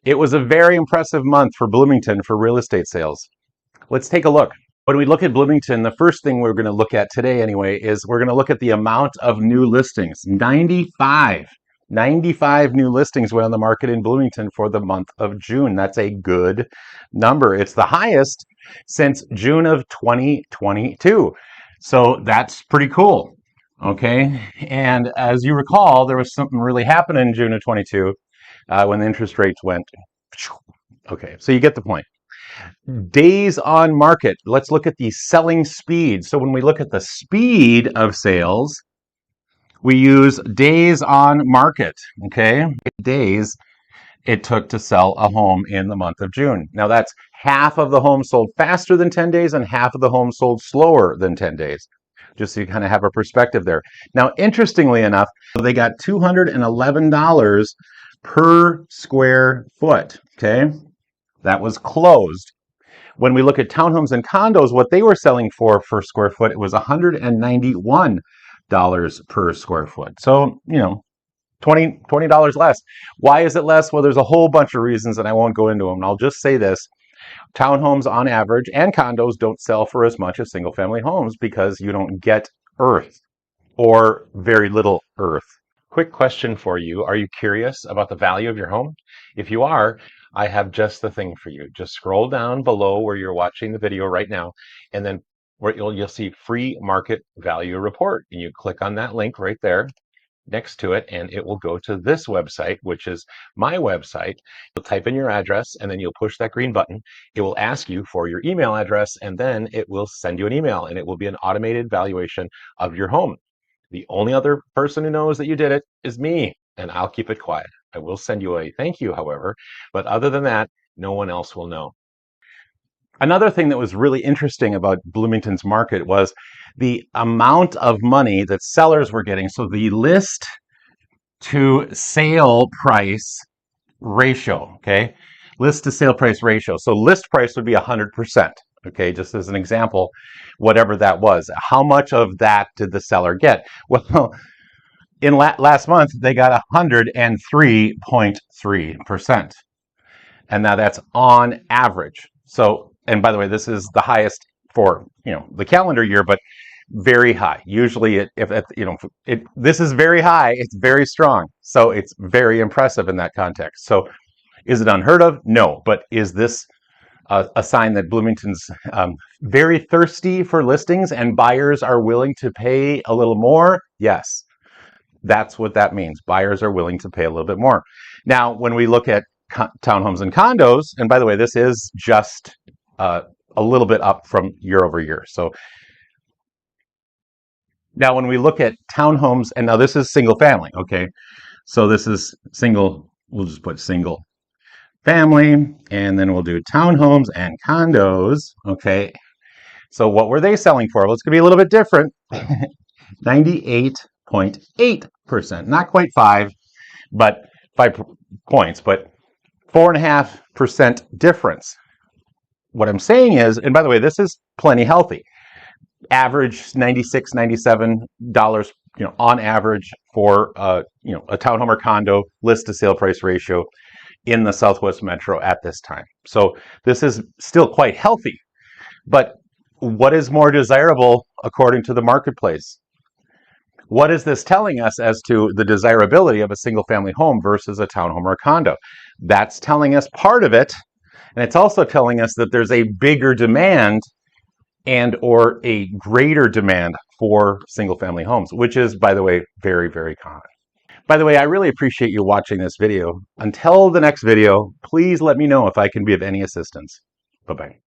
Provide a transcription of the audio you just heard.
It was a very impressive month for Bloomington for real estate sales. Let's take a look. When we look at Bloomington, the first thing we're going to look at today anyway is we're going to look at the amount of new listings. 95 new listings went on the market in Bloomington for the month of June. That's a good number. It's the highest since June of 2022. So that's pretty cool. Okay. And as you recall, there was something really happening in June of 22 when the interest rates went. Okay. So you get the point. Days on market. Let's look at the selling speed. So when we look at the speed of sales, we use days on market, okay? Days it took to sell a home in the month of June. Now that's half of the homes sold faster than 10 days and half of the homes sold slower than 10 days. Just so you kind of have a perspective there. Now, interestingly enough, they got $211 per square foot, okay? That was closed. When we look at townhomes and condos, what they were selling for square foot, it was $191 per square foot. So, $20 less. Why is it less? Well, there's a whole bunch of reasons and I won't go into them. I'll just say this. Townhomes on average and condos don't sell for as much as single family homes because you don't get earth or very little earth. Quick question for you. Are you curious about the value of your home? If you are, I have just the thing for you. Just scroll down below where you're watching the video right now, and then where you'll see free market value report. And you click on that link right there next to it, and it will go to this website, which is my website. You'll type in your address, and then you'll push that green button. It will ask you for your email address, and then it will send you an email, and it will be an automated valuation of your home. The only other person who knows that you did it is me, and I'll keep it quiet. I will send you a thank you, however, but other than that, no one else will know. Another thing that was really interesting about Bloomington's market was the amount of money that sellers were getting. So the list to sale price ratio, okay? List to sale price ratio. So list price would be 100%. Okay, just as an example, whatever that was. How much of that did the seller get? Well, in last month, they got 103.3%. And now that's on average. So, and by the way, this is the highest for, the calendar year, but very high. Usually, this is very high, it's very strong. So it's very impressive in that context. So is it unheard of? No, but is this a sign that Bloomington's very thirsty for listings and buyers are willing to pay a little more? Yes, that's what that means. Buyers are willing to pay a little bit more. Now, when we look at townhomes and condos, and by the way, this is just a little bit up from year over year. So now when we look at townhomes, and now this is single family, okay? So this is single, we'll just put single family, and then we'll do townhomes and condos, okay? So what were they selling for? Well, it's going to be a little bit different. 98.8%, not quite 5 points, but 4.5% difference. What I'm saying is, and by the way, this is plenty healthy. Average $96, $97, on average for a townhome or condo list to sale price ratio in the Southwest Metro at this time. So this is still quite healthy. But what is more desirable according to the marketplace? What is this telling us as to the desirability of a single family home versus a townhome or a condo? That's telling us part of it. And it's also telling us that there's a bigger demand and or a greater demand for single family homes, which is, by the way, very, very common. By the way, I really appreciate you watching this video. Until the next video, please let me know if I can be of any assistance. Bye-bye.